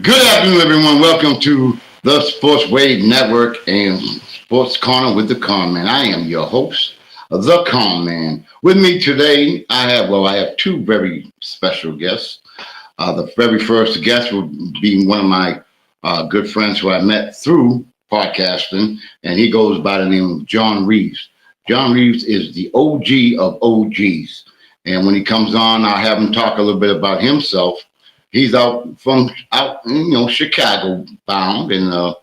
Good afternoon, everyone. Welcome to the Sports Wave Network and Sports Corner with the Conn Man. I am your host, the Conn Man. With me today, I have two very special guests. The very first guest will be one of my good friends who I met through podcasting, and he goes by the name of John Reeves. John Reeves is the OG of OGs, and when he comes on, I'll have him talk a little bit about himself. He's Chicago bound, and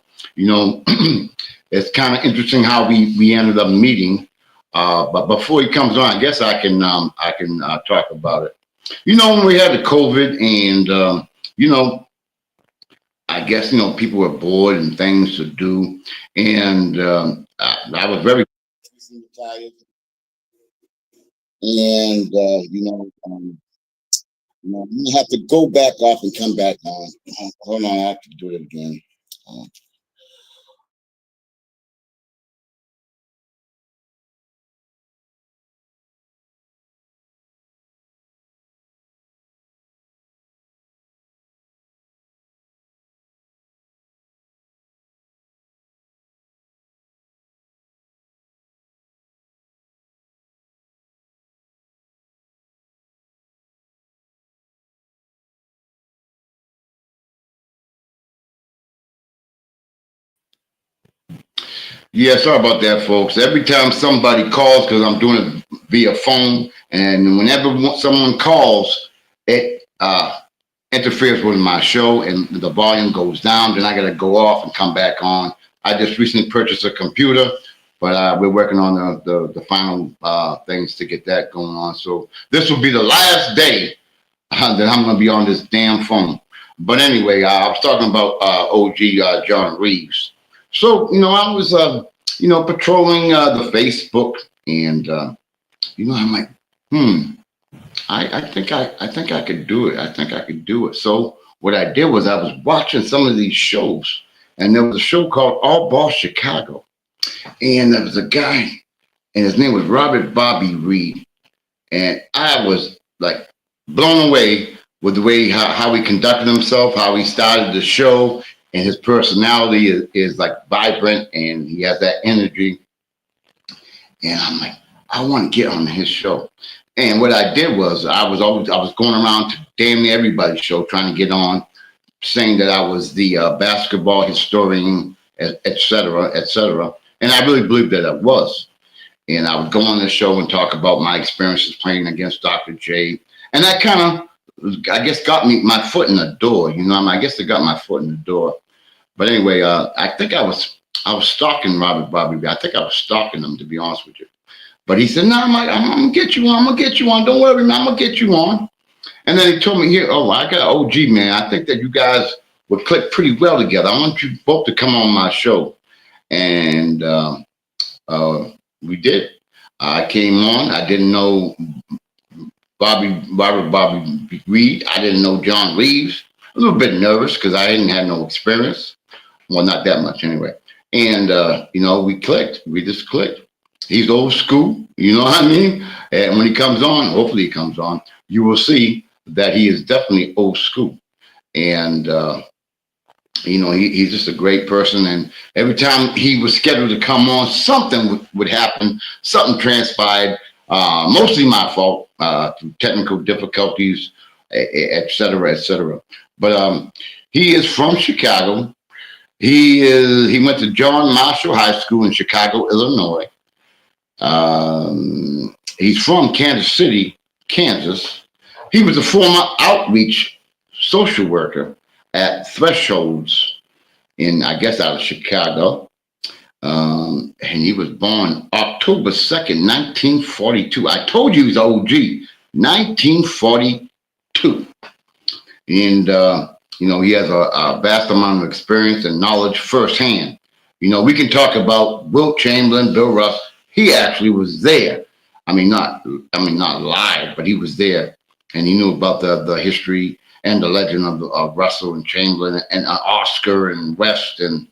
it's kind of interesting how we ended up meeting. But before he comes on, I guess I can talk about it. When we had the COVID, and I guess people were bored and things to do, and I was very tired, and I'm gonna have to go back off and come back on. Hold on, I have to do it again. Uh, yeah, sorry about that, folks. Every time somebody calls, because I'm doing it via phone, and whenever someone calls, it interferes with my show, and the volume goes down. Then I got to go off and come back on. I just recently purchased a computer, but we're working on the final things to get that going on. So this will be the last day that I'm going to be on this damn phone. But anyway, I was talking about OG John Reeves. So, I was, patrolling the Facebook, and, I'm like, I think I could do it. I think I could do it. So what I did was I was watching some of these shows, and there was a show called All Boss Chicago, and there was a guy, and his name was Robert Bobby Reed, and I was like blown away with the way how he conducted himself, how he started the show, and his personality is like vibrant, and he has that energy. And I'm like, I want to get on his show. And what I did was I was going around to damn near everybody's show trying to get on, saying that I was the basketball historian, et cetera, et cetera. And I really believed that I was. And I would go on the show and talk about my experiences playing against Dr. J. And that kind of, I guess, got me my foot in the door. I guess it got my foot in the door. But anyway, I think I was stalking Robert Bobby. I think I was stalking him, to be honest with you. But he said, "No, I'm gonna get you on. I'm gonna get you on. Don't worry, man. I'm gonna get you on." And then he told me here, "Oh, I got OG, man. I think that you guys would click pretty well together. I want you both to come on my show." And we did. I came on. I didn't know Robert Bobby Reed. I didn't know John Reeves. A little bit nervous because I didn't have no experience. Well, not that much anyway. And we clicked. We just clicked. He's old school, you know what I mean? And when he comes on, hopefully he comes on, you will see that he is definitely old school. And he's just a great person. And every time he was scheduled to come on, something would happen. Something transpired. Mostly my fault, through technical difficulties, et cetera, et cetera. But he is from Chicago. He went to John Marshall High School in Chicago, Illinois. He's from Kansas City, Kansas. He was a former outreach social worker at Thresholds I guess, out of Chicago. And he was born October 2nd, 1942. I told you he's OG, 1942. And, he has a vast amount of experience and knowledge firsthand. We can talk about Wilt Chamberlain, Bill Russ. He actually was there. Not live, but he was there, and he knew about the history and the legend of Russell and Chamberlain and Oscar and West and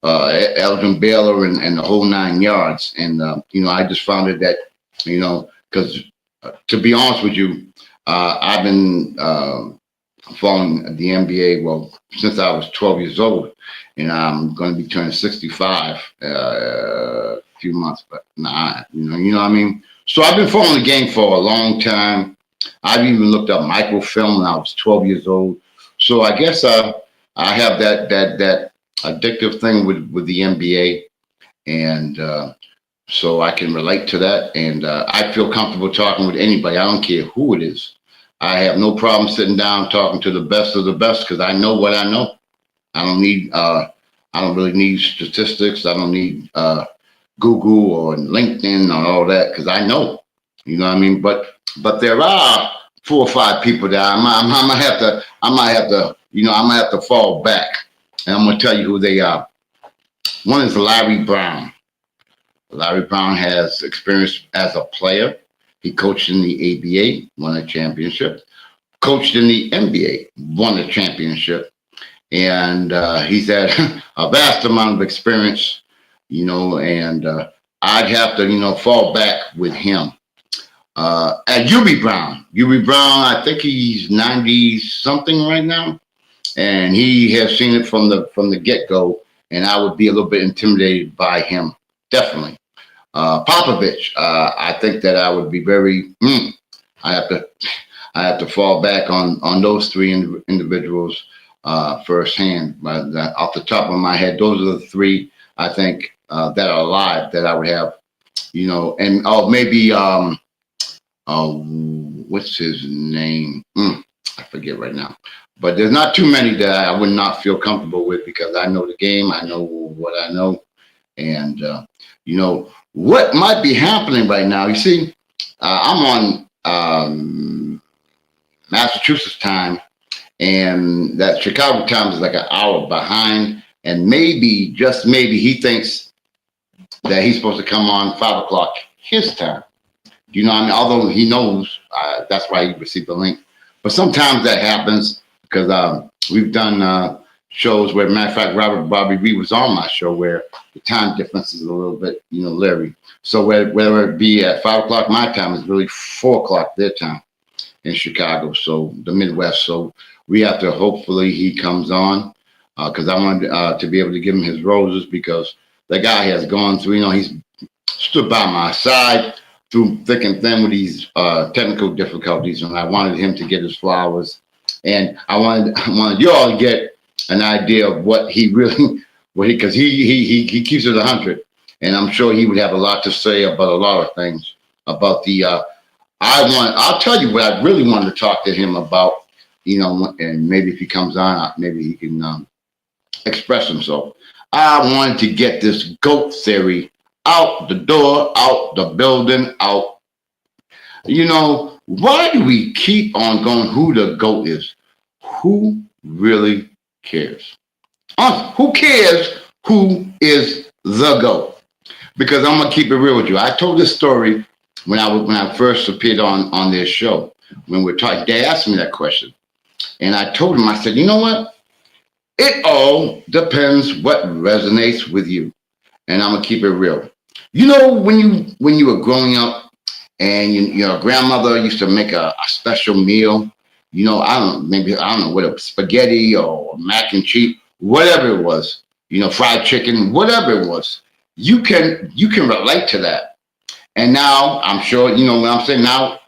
Elgin Baylor and the whole 9 yards. And I just found it that because to be honest with you, I've been following the NBA, well, since I was 12 years old, and I'm going to be turning 65 a few months, but nah, you know what I mean? So I've been following the game for a long time. I've even looked up microfilm when I was 12 years old. So I guess I have that addictive thing with the NBA, and so I can relate to that, and I feel comfortable talking with anybody. I don't care who it is. I have no problem sitting down talking to the best of the best because I know what I know. I don't need. I don't really need statistics. I don't need Google or LinkedIn or all that because I know. You know what I mean? But there are 4 or 5 people that I might have to. I might have to. I might have to fall back, and I'm gonna tell you who they are. One is Larry Brown. Larry Brown has experience as a player. He coached in the ABA, won a championship. Coached in the NBA, won a championship. And he's had a vast amount of experience, and I'd have to, fall back with him. And UB Brown. UB Brown, I think he's 90 something right now. And he has seen it from the get-go. And I would be a little bit intimidated by him. Definitely. Popovich, I think that I would be very. I have to fall back on those 3 individuals firsthand. But off the top of my head, those are the 3 I think that are alive that I would have. And maybe what's his name? I forget right now. But there's not too many that I would not feel comfortable with because I know the game. I know what I know. And, what might be happening right now. You see, I'm on Massachusetts time, and that Chicago time is like an hour behind. And maybe, just maybe, he thinks that he's supposed to come on 5 o'clock his time. You know what I mean? Although he knows that's why he received the link. But sometimes that happens because we've done shows where, matter of fact, Bobby Reed was on my show where the time difference is a little bit, leery. So whether it be at 5 o'clock my time, it's really 4 o'clock their time in Chicago, so the Midwest. So we have to, hopefully he comes on because I wanted to be able to give him his roses because the guy has gone through, he's stood by my side through thick and thin with these technical difficulties, and I wanted him to get his flowers. And I wanted you all to get an idea of what he really, because he keeps it 100, and I'm sure he would have a lot to say about a lot of things. About the, I'll tell you what I really wanted to talk to him about, and maybe if he comes on, maybe he can express himself. I wanted to get this GOAT theory out the door, out the building, out. Why do we keep on going who the GOAT is? Who really cares? Who cares who is the GOAT? Because I'm gonna keep it real with you. I told this story when I first appeared on this show. When we're talking, they asked me that question, and I told them, I said, you know what? It all depends what resonates with you, and I'm gonna keep it real. When you were growing up, and your grandmother used to make a special meal. I don't know what it was, spaghetti or mac and cheese, whatever it was. Fried chicken, whatever it was. You can relate to that. And now I'm sure what I'm saying. Now,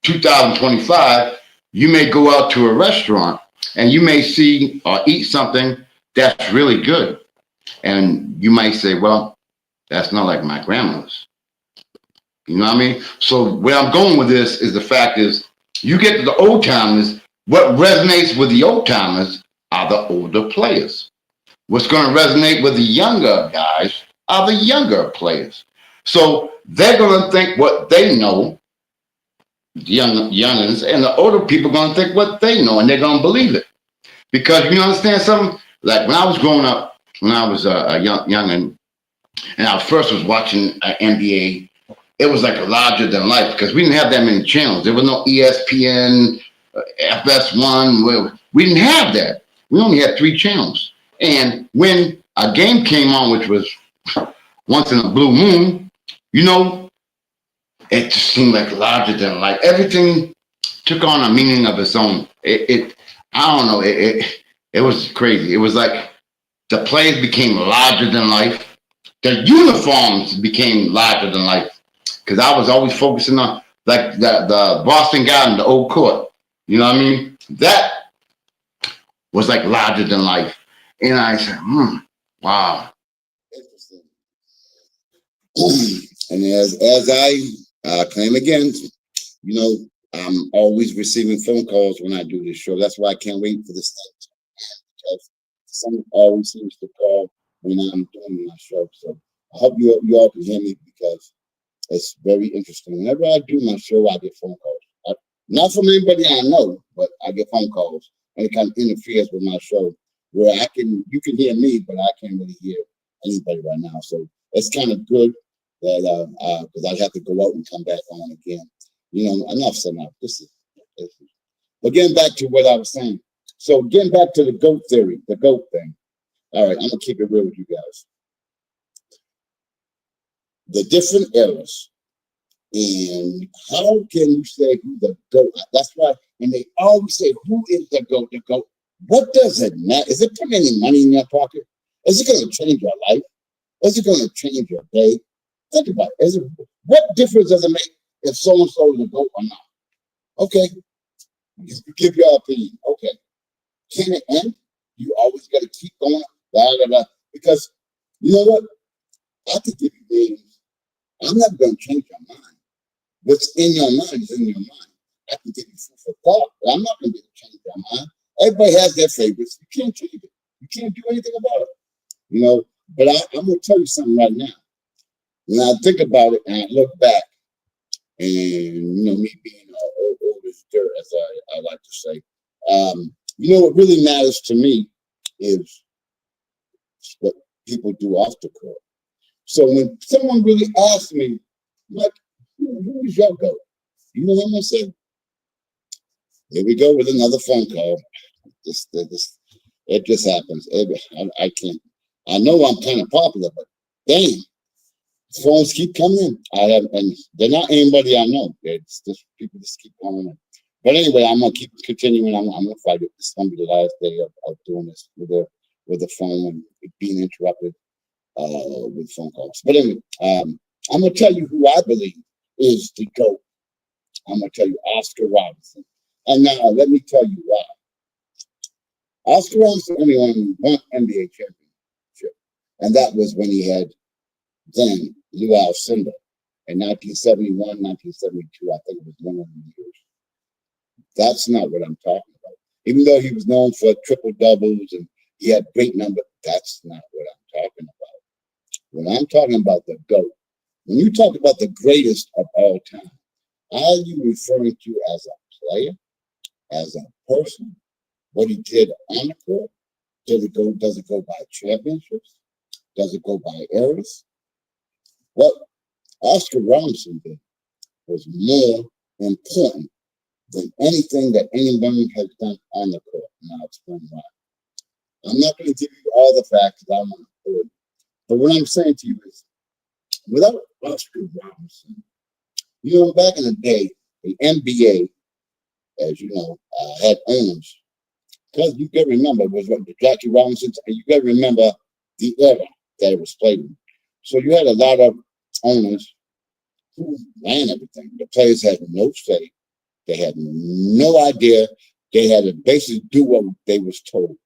2025, you may go out to a restaurant and you may see or eat something that's really good, and you might say, "Well, that's not like my grandmother's." You know what I mean? So where I'm going with this is the fact is you get to the old timers, what resonates with the old timers are the older players. What's going to resonate with the younger guys are the younger players. So they're going to think what they know, the youngins, and the older people are going to think what they know, and they're going to believe it. Because you understand something? Like when I was growing up, when I was a youngin, and I first was watching NBA, it was like a larger than life because we didn't have that many channels. There was no ESPN, FS1. We didn't have that. We only had 3 channels. And when a game came on, which was once in a blue moon, it just seemed like larger than life. Everything took on a meaning of its own. I don't know. It was crazy. It was like the players became larger than life. The uniforms became larger than life. Because I was always focusing on like the Boston Garden, the old court. You know what I mean? That was like larger than life. And I said, wow. Interesting. And as I claim again, you know, I'm always receiving phone calls when I do this show. That's why I can't wait for this thing. Because someone always seems to call when I'm doing my show. So I hope you all can hear me because it's very interesting. Whenever I do my show, I get phone calls. Not from anybody I know, but I get phone calls, and it kind of interferes with my show, where you can hear me, but I can't really hear anybody right now. So it's kind of good that because I'd have to go out and come back on again. You know, enough's enough. This is. But getting back to what I was saying. So getting back to the goat theory, the goat thing. All right, I'm gonna keep it real with you guys. The different eras. And how can you say who the GOAT? That's why, and they always say, who is the GOAT? The GOAT. What does it matter? Is it putting any money in your pocket? Is it going to change your life? Is it going to change your day? Think about it. What difference does it make if so and so is a GOAT or not? Okay, you give your opinion. Okay, can it end? You always got to keep going. Blah, blah, blah. Because you know what? I could give you names. I'm not going to change your mind. What's in your mind is in your mind. I can give you food for thought, but I'm not going to be able to change your mind. Everybody has their favorites. You can't change it. You can't do anything about it. You know, but I'm going to tell you something right now. When I think about it and I look back, and you know, me being old as dirt, as I like to say, you know, what really matters to me is what people do off the court. So when someone really asks me, like, who is your GOAT? You know what I'm gonna say? Here we go with another phone call. It just happens. I can't. I know I'm kind of popular, but dang, phones keep coming in. And they're not anybody I know. It's just people just keep calling in. But anyway, I'm gonna keep continuing. I'm gonna fight it. This is gonna be the last day of doing this with the phone and being interrupted with phone calls. But anyway, I'm gonna tell you who I believe is the GOAT. I'm gonna tell you Oscar Robertson. And now let me tell you why. Oscar Robertson only won one NBA championship, and that was when he had then Lou Alcindor in 1971, 1972. I think it was one of the years. That's not what I'm talking about. Even though he was known for triple doubles and he had great numbers, that's not what I'm talking about. When I'm talking about the GOAT, when you talk about the greatest of all time, are you referring to as a player, as a person, what he did on the court? Does it go by championships? Does it go by eras? What Oscar Robertson did was more important than anything that anyone has done on the court. And I'll explain why. I'm not going to give you all the facts because I'm on the court. But what I'm saying to you is, without Oscar Robertson, you know, back in the day, the NBA, as you know, had owners. Because you got to remember, it was what the Jackie Robinsons, and you got to remember the era that it was played in. So you had a lot of owners who ran everything. The players had no say. They had no idea. They had to basically do what they was told.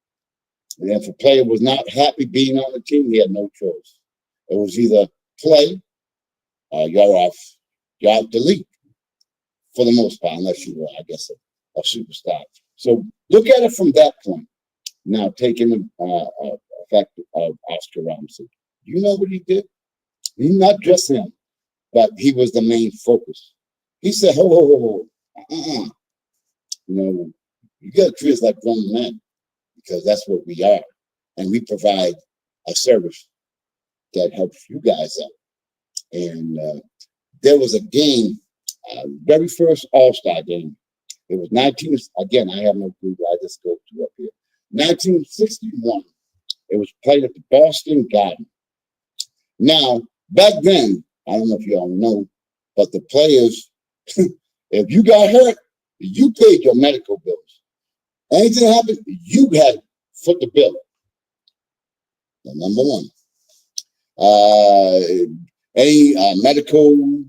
And if a player was not happy being on the team, he had no choice. It was either play or you're out the league for the most part, unless you were, I guess, a superstar. So look at it from that point. Now, taking the fact of Oscar Robertson, you know what he did? He not just him, but he was the main focus. He said, ho. You know, you got to treat us like grown men because that's what we are. And we provide a service that helps you guys out. And there was a game, very first All-Star game. It was again, I have no clue. I just go to up here. 1961. It was played at the Boston Garden. Now, back then, I don't know if you all know, but the players, if you got hurt, you paid your medical bills. Anything happened, you had foot the bill. Number one. Any medical,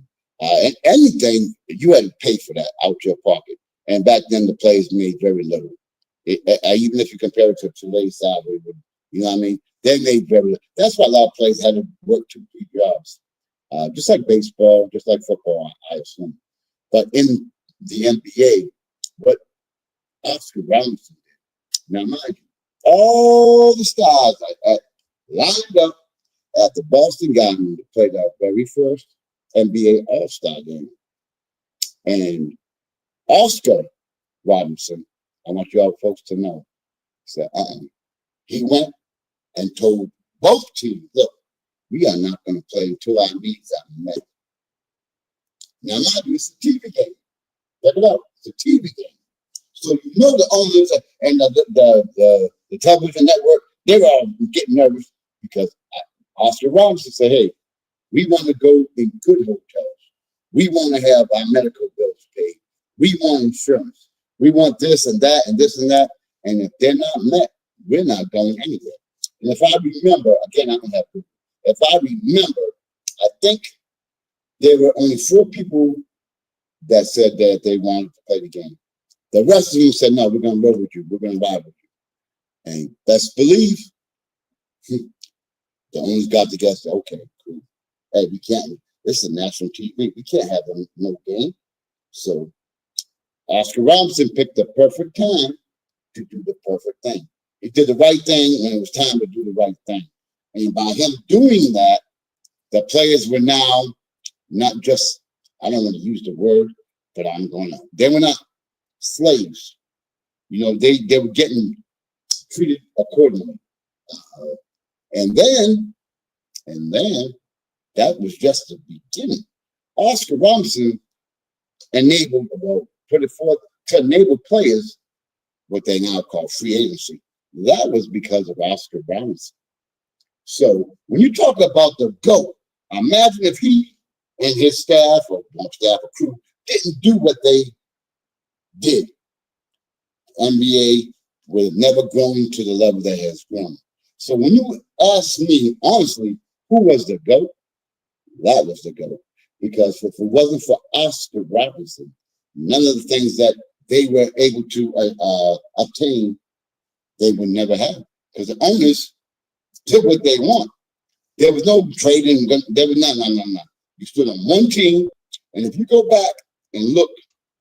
anything, you had to pay for that out your pocket. And back then, the players made very little. Even if you compare it to today's salary, you know what I mean? They made very little. That's why a lot of players had to work 2, 3 jobs, just like baseball, just like football, I assume. But in the NBA, what Oscar Robinson did, now mind you, all the stars lined up at the Boston Garden to play their very first NBA All-Star game. And Oscar Robinson, I want you all folks to know, said, he went and told both teams, look, we are not going to play until our needs are met. Now, mind you, it's a TV game. Check it out. It's a TV game. So you know the owners and the television network, they're all getting nervous because Oscar Robinson said, hey, we want to go in good hotels. We want to have our medical bills paid. We want insurance. We want this and that and this and that. And if they're not met, we're not going anywhere. And if I remember, again, I don't have to. If I remember, I think there were only 4 people that said that they wanted to play the game. The rest of them said, no, we're going to roll with you. We're going to ride with you. And best believe, the owners got together and said, okay, cool. Hey, we can't, this is a national TV. We can't have no game. So Oscar Robinson picked the perfect time to do the perfect thing. He did the right thing when it was time to do the right thing. And by him doing that, the players were now not just, I don't want to use the word, but I'm going to, they were not slaves. You know, they were getting treated accordingly. And then that was just the beginning. Oscar Robinson enabled, well, put it forth to enable players what they now call free agency. That was because of Oscar Robinson. So when you talk about the GOAT, imagine if he and his staff or crew didn't do what they did. NBA would have never grown to the level that has grown. So when you ask me, honestly, who was the GOAT? That was the GOAT. Because if it wasn't for Oscar Robinson, none of the things that they were able to obtain, they would never have. Because the owners did what they want. There was no trading. There was no. You stood on one team. And if you go back and look,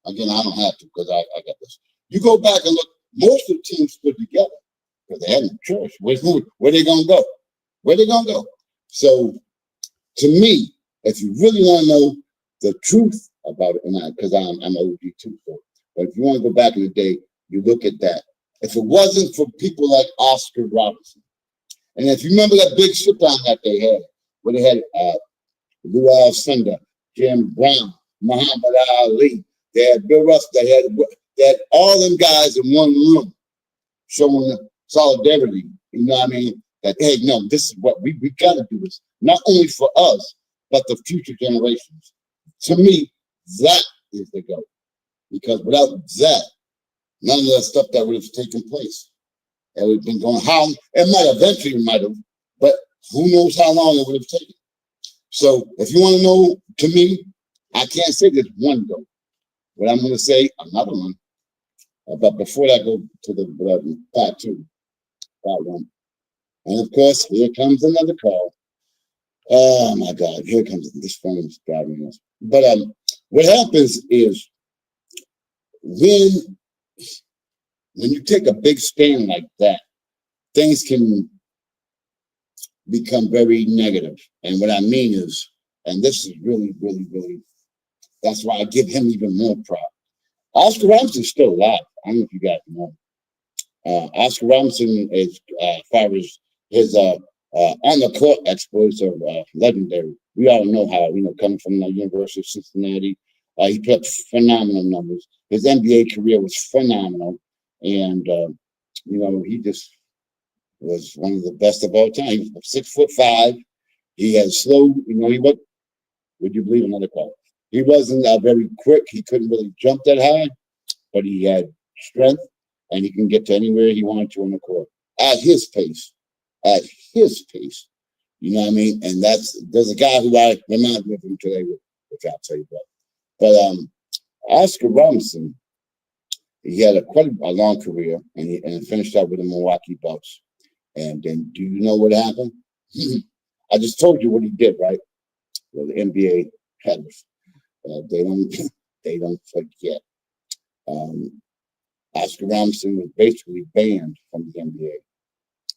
again, I don't have to because I got this. You go back and look, most of the teams stood together because they had no choice. Where they going to go? Where they going to go? So to me, if you really want to know the truth about it, and because I'm OG too, so, but if you want to go back in the day, you look at that. If it wasn't for people like Oscar Robinson, and if you remember that big sit down that they had, where they had Lou Alcindor, Jim Brown, Muhammad Ali, they had Bill Russell, they had all them guys in one room showing solidarity. You know what I mean? That, hey, no, this is what we got to do this, not only for us, but the future generations. To me, that is the goal. Because without that, none of that stuff that would have taken place. It would have been going, how it might have, but who knows how long it would have taken. So if you want to know, to me, I can't say there's one goal. What I'm going to say, another one. But before I go to the part 2, part 1. And of course, here comes another call. Oh my God, here comes this phone is driving us. But what happens is when you take a big stand like that, things can become very negative. And what I mean is, and this is really, really, really, that's why I give him even more props. Oscar Robinson's still alive. I don't know if you guys know. Oscar Robinson is, as far as his on the court exploits are legendary. We all know how, coming from the University of Cincinnati, he put up phenomenal numbers. His NBA career was phenomenal. And, he just was one of the best of all time. He was 6'5". He had slow, would you believe another call? He wasn't very quick. He couldn't really jump that high, but he had strength. and he can get to anywhere he wanted to on the court at his pace. At his pace. You know what I mean? And there's a guy who I remind me of him today, which I'll tell you about. But Oscar Robinson, he had quite a long career, and finished up with the Milwaukee Bucks. And then, do you know what happened? I just told you what he did, right? Well, the NBA headers, they don't forget. Oscar Robinson was basically banned from the NBA,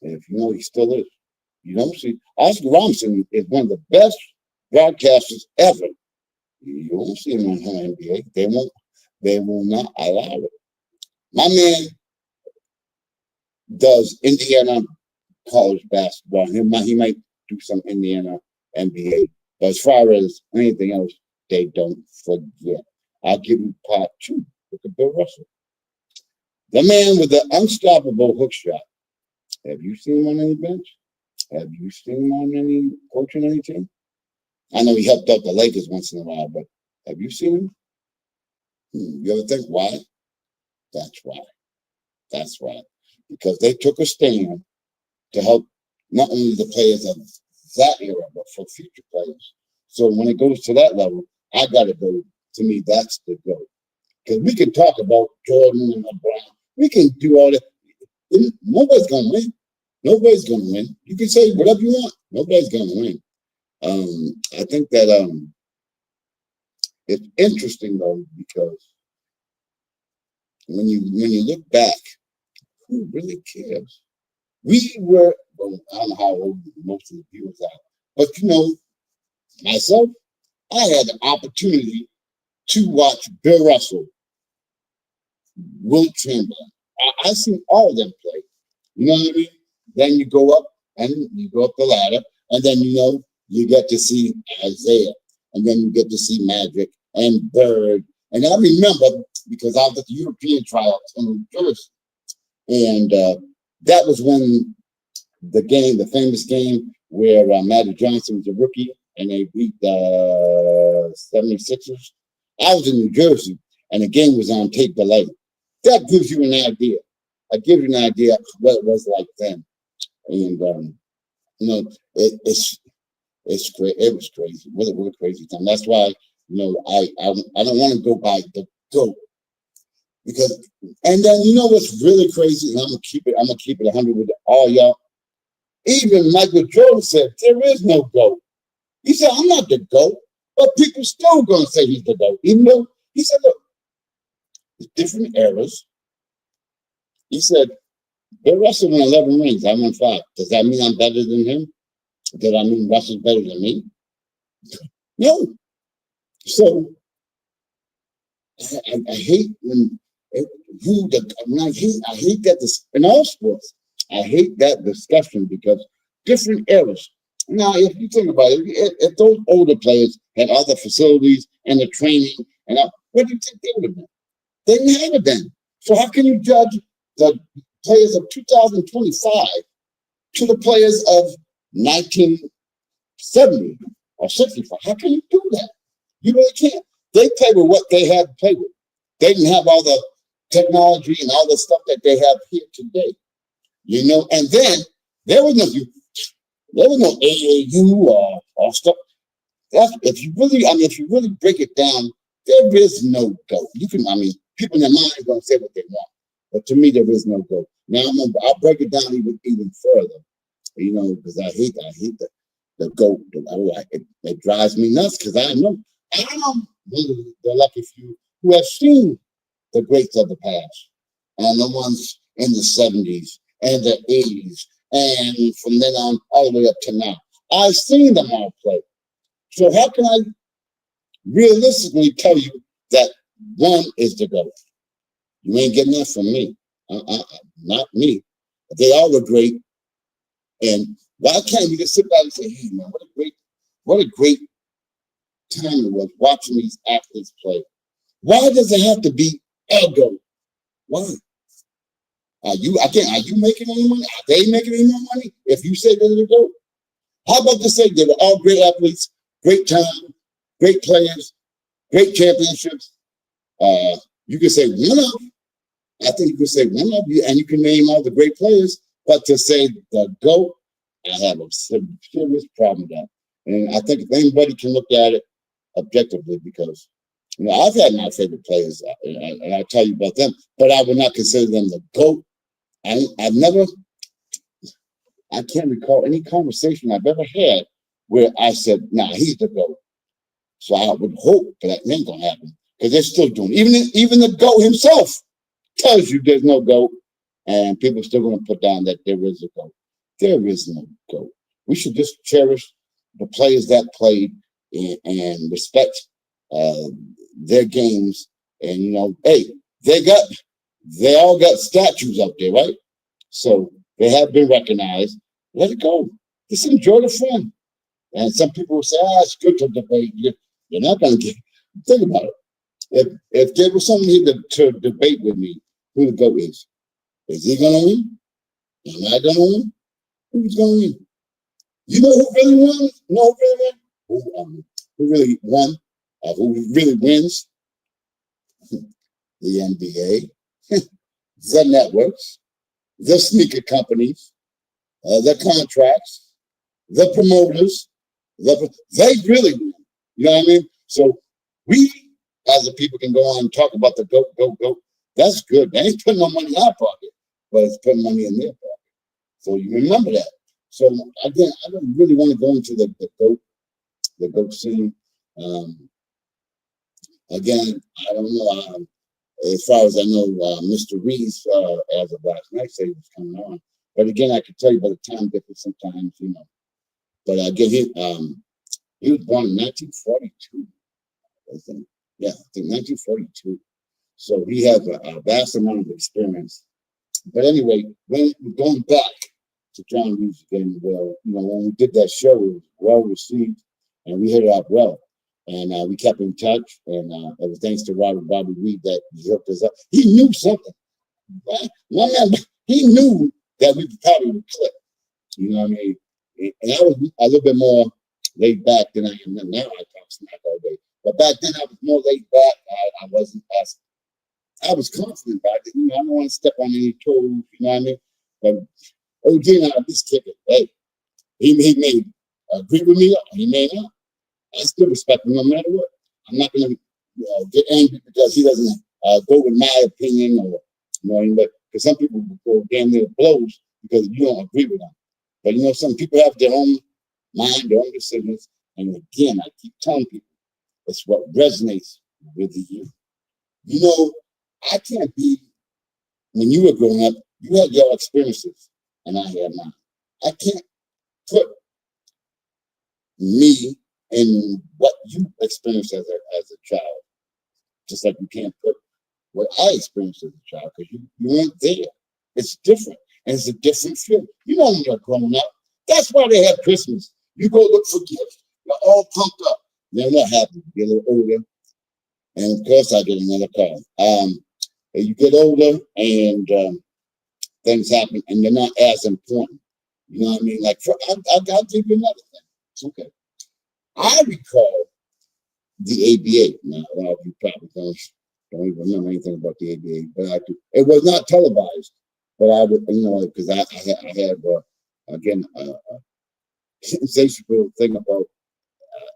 and if you know, he still is. You don't see Oscar Robinson is one of the best broadcasters ever. You won't see him on the NBA. They will not allow it. My man does Indiana college basketball. He might do some Indiana NBA. But as far as anything else, they don't forget. I'll give you part two. Look at Bill Russell. The man with the unstoppable hook shot. Have you seen him on any bench? Have you seen him on any coaching any team? I know he helped out the Lakers once in a while, but have you seen him? You ever think why? That's why. That's why. Because they took a stand to help not only the players of that era, but for future players. So when it goes to that level, I gotta go. To me, that's the goal. Because we can talk about Jordan and LeBron. We can do all that. Nobody's gonna win. Nobody's gonna win. You can say whatever you want. Nobody's gonna win. I think that it's interesting though, because when you look back, who really cares? We were, well, I don't know how old most of the viewers are, but myself, I had the opportunity to watch Bill Russell, Wilt Chamberlain. I seen all of them play. You know what I mean? Then you go up the ladder, and then you get to see Isaiah, and then you get to see Magic and Bird. And I remember because I was at the European tryouts in New Jersey, and that was when the famous game where Magic Johnson was a rookie and they beat the 76ers. I was in New Jersey, and the game was on tape delay. That gives you an idea. It gives you an idea of what it was like then. And it's great. It was crazy. What a crazy time. That's why I don't want to go by the GOAT, because and then what's really crazy, and I'm gonna keep it 100 with all y'all. Even Michael Jordan said there is no GOAT. He said, I'm not the GOAT, but people still gonna say he's the GOAT, even though he said, look, it's different eras. He said, Bill Russell won 11 rings. I won 5. Does that mean I'm better than him? Does that mean Russell's better than me? No. So I hate I hate that this in all sports. I hate that discussion because different eras. Now, if you think about it, if those older players had other facilities and the training, what do you think they would have been? They didn't have it then. So how can you judge the players of 2025 to the players of 1970 or 65? How can you do that? You really can't. They played with what they had to play with. They didn't have all the technology and all the stuff that they have here today. And then there was no AAU or stuff. If you really break it down, there is no GOAT. People in their mind are going to say what they want, but to me, there is no GOAT. Now I'll break it down even further, because I hate the GOAT. It drives me nuts because I know the lucky few who have seen the greats of the past and the ones in the 70s and the 80s and from then on all the way up to now. I've seen them all play. So how can I realistically tell you that one is the GOAT? You ain't getting that from me. Not me. They all were great. And why can't you just sit back and say, hey man, what a great time it was watching these athletes play. Why does it have to be a GOAT? Why? Are you making any money? Are they making any more money if you say they're the GOAT? How about to say they were all great athletes, great time, great players, great championships? You can say one of them, I think you could say one of you, and you can name all the great players, but to say the GOAT, I have a serious problem with that. And I think if anybody can look at it objectively, because I've had my favorite players, and I'll tell you about them, but I would not consider them the GOAT. I can't recall any conversation I've ever had where I said, nah, he's the GOAT. So I would hope that ain't gonna happen, because they're still doing it. Even the GOAT himself tells you there's no GOAT, and people are still gonna put down that there is a GOAT. There is no GOAT. We should just cherish the players that played and respect their games. And hey, they all got statues up there, right? So they have been recognized. Let it go. Just enjoy the fun. And some people will say, it's good to debate. You're not going to get. Think about it. If there was someone here to debate with me, who the GOAT is he going to win? Am I going to win? Who's going to win? You know who really won? No, really won? Who really won? Who really wins? The NBA, the networks, the sneaker companies, the contracts, the promoters. They really win. You know what I mean? So we, as a people, can go on and talk about the GOAT. That's good. They ain't putting no money in our pocket, but it's putting money in their pocket. So you remember that. So again, I don't really want to go into the GOAT scene. Again, I don't know. As far as I know, Mr. Reese, as of last night, said he was coming on. But again, I can tell you by the time difference sometimes, But again, he was born in 1942, I think. Yeah, I think 1942. So he has a vast amount of experience. But anyway, when we're going back to John Reese again, well, when we did that show, it was well received, and we hit it off well. And we kept in touch, and it was thanks to Bobby Reed that he hooked us up. He knew something. One man, he knew that we probably would click. You know what I mean? And I was a little bit more laid back than I am now. I talk smack all day. But back then I was more laid back. I wasn't as, I was confident about it. I don't want to step on any toes, you know what I mean? But OG and I just kick it. Hey, he may agree with me, or he may not. I still respect him no matter what. I'm not going to get angry because he doesn't go with my opinion, or but because some people will go damn near blows because you don't agree with them. But some people have their own mind, their own decisions. And again, I keep telling people, it's what resonates with you. I can't be, when you were growing up, you had your experiences and I had mine. I can't put me in what you experienced as a child, just like you can't put what I experienced as a child, because you weren't there. It's different, and it's a different feel. When you're growing up, that's why they have Christmas. You go look for gifts. You're all pumped up. Then what happens? You get a little older, and of course I get another call. You get older, and things happen, and they're not as important. You know what I mean? Like, I'll give you another thing. It's okay. I recall the ABA. Now, a lot of you probably don't even remember anything about the ABA, but I do. It was not televised, but I would, because I had again, a sensational thing about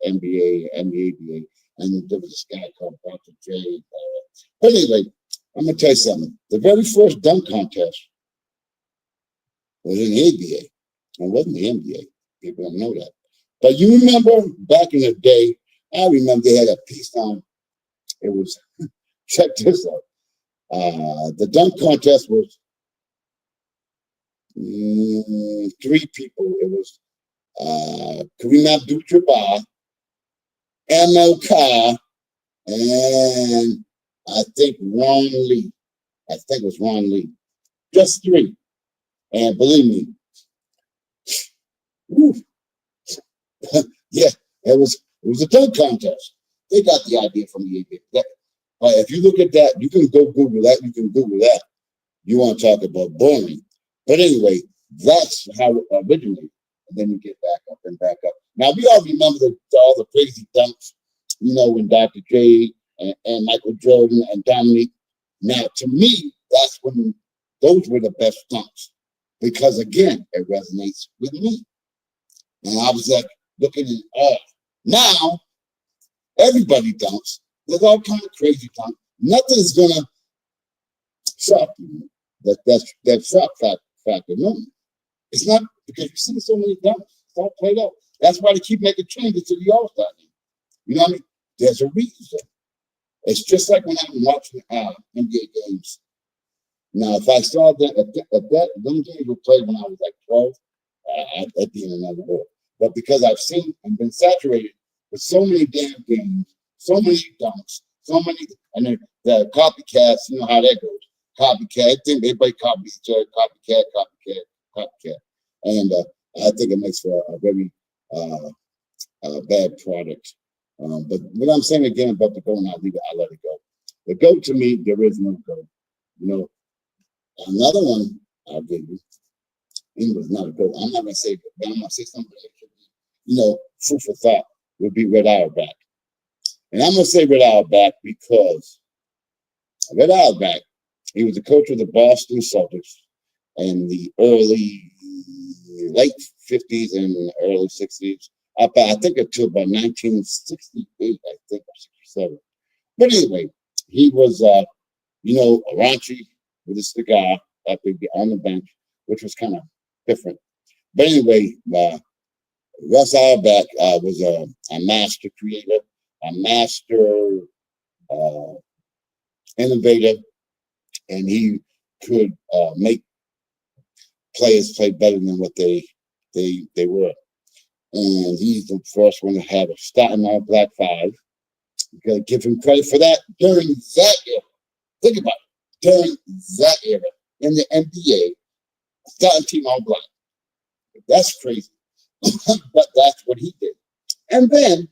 NBA and the ABA, and there was this guy called Dr. J. But anyway, I'm gonna tell you something. The very first dunk contest was in the ABA, and it wasn't the NBA. People don't know that. But you remember back in the day, I remember they had a piece on, it was, check this out. The dunk contest was 3 people. It was Kareem Abdul-Jabbar, ML Carr, and I think Ron Lee. I think it was Ron Lee. Just 3. And believe me, whew, yeah, it was a dunk contest. They got the idea from the ABA. If you look at that, you can go Google that. You can Google that. You want to talk about boring. But anyway, that's how it originated. And then you get back up and back up. Now, we all remember all the crazy dunks, when Dr. J and Michael Jordan and Dominique. Now, to me, that's when those were the best dunks. Because again, it resonates with me. And I was like looking in awe. Now, everybody dunks. There's all kind of crazy dunks. Nothing's gonna shock you. That shock factor. No, it's not because you've seen so many dunks. It's all played out. That's why they keep making changes to the All-Star game. You know what I mean? There's a reason. It's just like when I'm watching NBA games. Now, if I saw that, them games were played when I was like 12, I'd be in another world. But because I've seen and been saturated with so many damn games, so many dunks, so many, and then the copycats, you know how that goes. Copycat, I think everybody copies each other, copycat. And I think it makes for a very bad product. But what I'm saying again about the goal, and I let it go. The goat to me, there is no goat. You know, another one I'll give you. He was not a goat. I'm not gonna say goat, but I'm gonna say something that should be, you know, food for thought would be Red Auerbach. And I'm gonna say Red Auerbach because Red Auerbach, he was the coach of the Boston Celtics in the late 50s and early 60s. Up, I think until about 1968, I think, or 67. But anyway, he was, you know, a raunchy with a cigar up on the bench, which was kind of different. But anyway, Russ Auerbach was a master creator, a master innovator, and he could make players play better than what they were. And he's the first one to have a starting all black five. You gotta give him credit for that during that era. Think about it. During that era in the NBA, starting team all black. That's crazy. But that's what he did. And then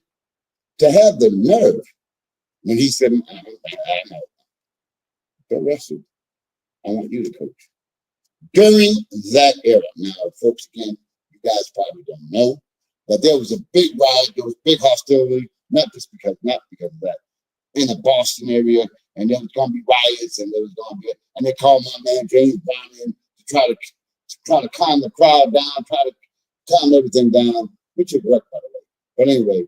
to have the nerve when he said, I know, go wrestle. I want you to coach. During that era. Now, folks, again, you guys probably don't know, but there was a big riot, there was big hostility, not because of that, in the Boston area, and there was gonna be riots, and there was gonna be, and they called my man James Bond in to try to calm the crowd down, try to calm everything down, which it worked, by the way. But anyway,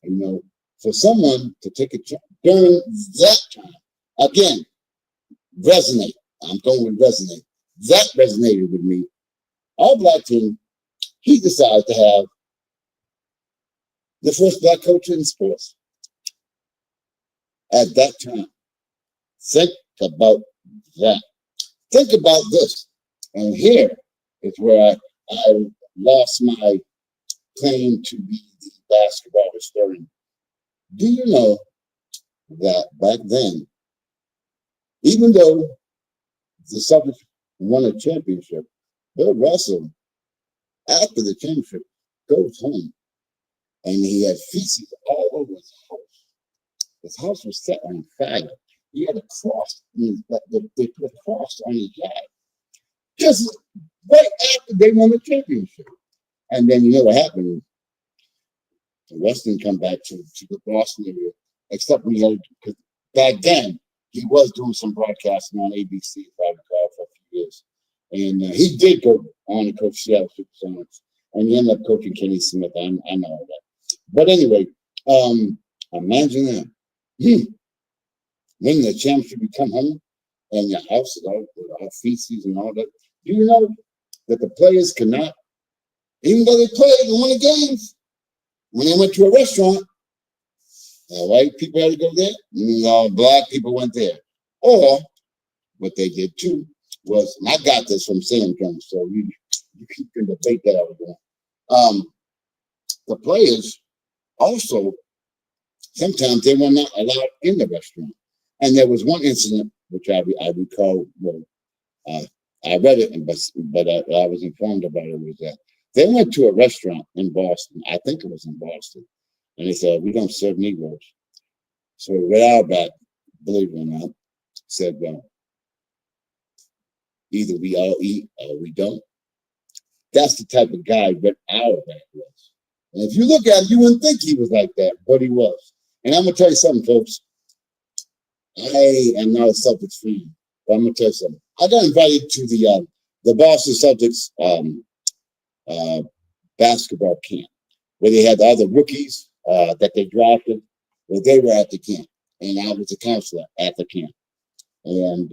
you know, for someone to take a chance during that time, again, resonate. I'm going with resonate. That resonated with me. All black team, he decided to have the first black coach in sports at that time. Think about that. Think about this. And here is where I lost my claim to be the basketball historian. Do you know that back then, even though the Celtics won a championship, Bill Russell, after the championship, goes home and he had feces all over his house. His house was set on fire. He had a cross. They put a cross on his yard. Just right after they won the championship. And then you know what happened? Russ didn't come back to the Boston area, except when he had, because back then he was doing some broadcasting on ABC, if I recall, for a few years. And he did go on to coach Seattle Supersonics, and he ended up coaching Kenny Smith. I know all that. But anyway, imagine that. Winning the championship, you come home, and your house is all feces and all that. Do you know that the players cannot, even though they played and won the games, when they went to a restaurant, white people had to go there, and black people went there. Or what they did too was, and I got this from Sam Jones, so you can debate that over there. The players also, sometimes they were not allowed in the restaurant. And there was one incident, which I recall, well, I read it, but I was informed about it, was that they went to a restaurant in Boston. I think it was in Boston. And they said, we don't serve Negroes. So Red Auerbach, believe it or not, said, well, either we all eat or we don't. That's the type of guy Red Auerbach was. And if you look at him, you wouldn't think he was like that, but he was. And I'm going to tell you something, folks. I am not a Celtics fan. But I'm gonna tell you something. I got invited to the Boston Celtics basketball camp where they had the other rookies that they drafted. Well, they were at the camp, and I was a counselor at the camp, and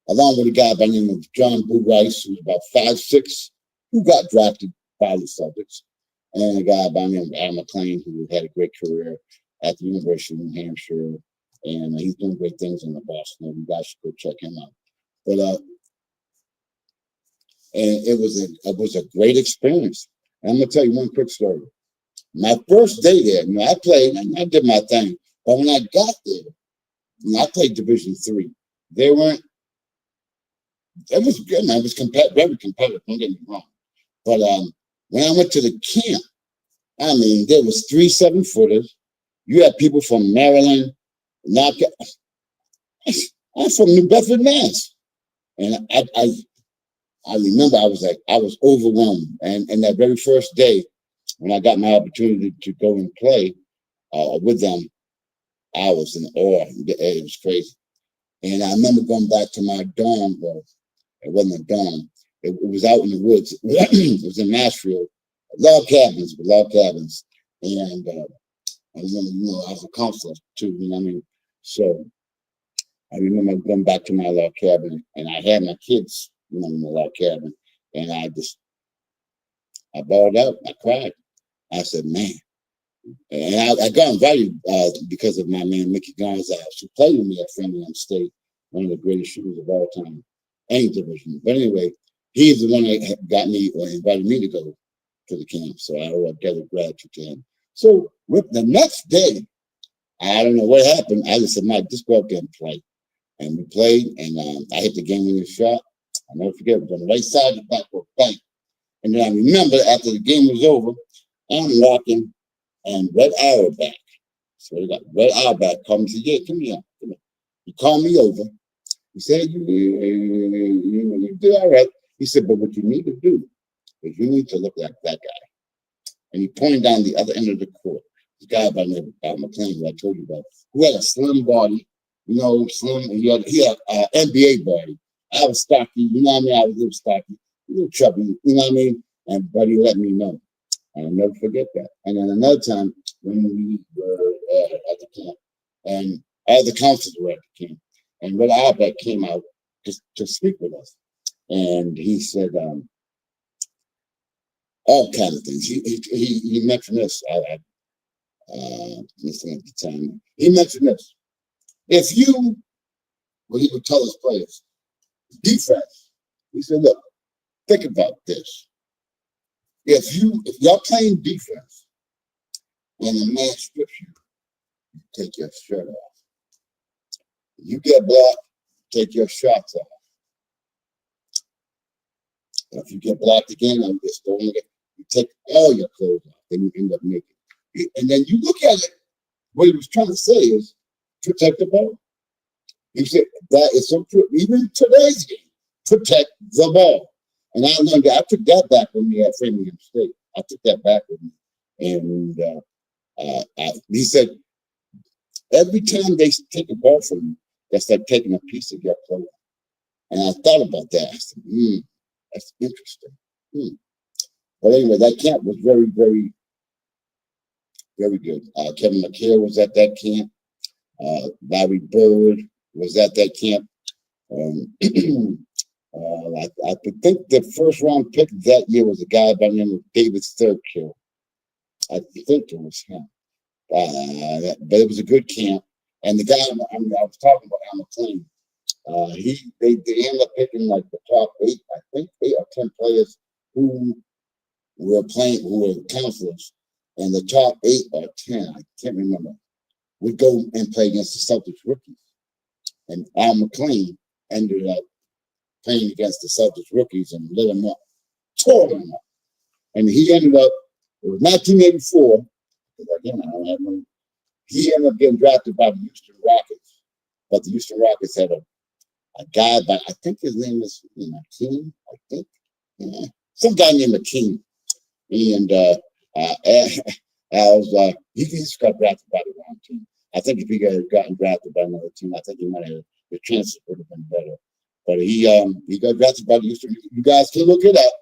along with a guy by the name of John Boo Rice, who was about 5'6", who got drafted by the Celtics, and a guy by the name of Al McLean, who had a great career at the University of New Hampshire, and he's doing great things in the Boston. You guys should go check him out. But and it was a great experience. And I'm gonna tell you one quick story. My first day there, I played and I did my thing, but when I got there, I played Division III. They weren't. It was good, man. It was very competitive. Don't get me wrong. But when I went to the camp, I mean, there was 3 7-footers. You had people from Maryland. I'm from New Bedford, Mass. And I remember I was overwhelmed. And that very first day, when I got my opportunity to go and play with them, I was in awe. It was crazy. And I remember going back to my dorm. Well, it wasn't a dorm. It was out in the woods. It was in Nashville. Log cabins. And I remember, I was a counselor too. You know what I mean? So I remember going back to my log cabin, and I had my kids, in the log cabin, and I bawled out. I cried. I said, man. And I got invited because of my man, Mickey Gonzalez, who played with me at Framingham State, one of the greatest shooters of all time, any division. But anyway, he's the one that got me or invited me to go to the camp. So I owe a debt of gratitude to him. So the next day, I don't know what happened. I just said, Mike, just go out there and play. And we played, and I hit the game-winning shot. I'll never forget, it was on the right side of the backboard, bang. And then I remember after the game was over, I'm walking, and Red Auerbach, so we got Red Auerbach called me and said, yeah, come here. He called me over. He said, you did all right. He said, but what you need to do is you need to look like that guy. And he pointed down the other end of the court. This guy by the name of Al McLean, who I told you about, who had a slim body, slim, and he had NBA body. I was stocky, you know what I mean? I was a little stocky, a little chubby, you know what I mean? But he let me know. I'll never forget that. And then another time when we were at the camp, and all the counselors were at the camp, and Red Auerbach came out to speak with us. And he said all kinds of things. He mentioned this. Listening at the time. He mentioned this. What he would tell his players, defense. He said, look, think about this. If y'all playing defense and the man strips you, take your shirt off. You get blocked, take your shots off. If you get blocked again, you take all your clothes off, then you end up naked. And then you look at it, what he was trying to say is protect the ball. He said that is so true. Even today's game, protect the ball. And I learned that. I took that back with me at Framingham State. I took that back with me. And he said, every time they take a ball from you, that's like taking a piece of your clothing. And I thought about that. I said, that's interesting. But anyway, that camp was very, very, very good. Kevin McHale was at that camp. Larry Bird was at that camp. I think the first round pick that year was a guy by the name of David Thurkill. I think it was him. But it was a good camp. And the guy I was talking about, Al McLean, they ended up picking like the top 8, I think 8 or 10 players who were counselors. And the top 8 or 10, I can't remember, would go and play against the Celtics rookies. And Al McLean ended up playing against the Celtics rookies and lit them up, tore them up. And he ended up, it was 1984, because again, I don't have no, he ended up getting drafted by the Houston Rockets. But the Houston Rockets had a guy by, I think his name is Akeem, I think. Yeah. Some guy named Akeem. And he just got drafted by the wrong team. I think if he had gotten drafted by another team, I think he might have the chances would have been better. But he got drafted by the Houston. You guys can look it up.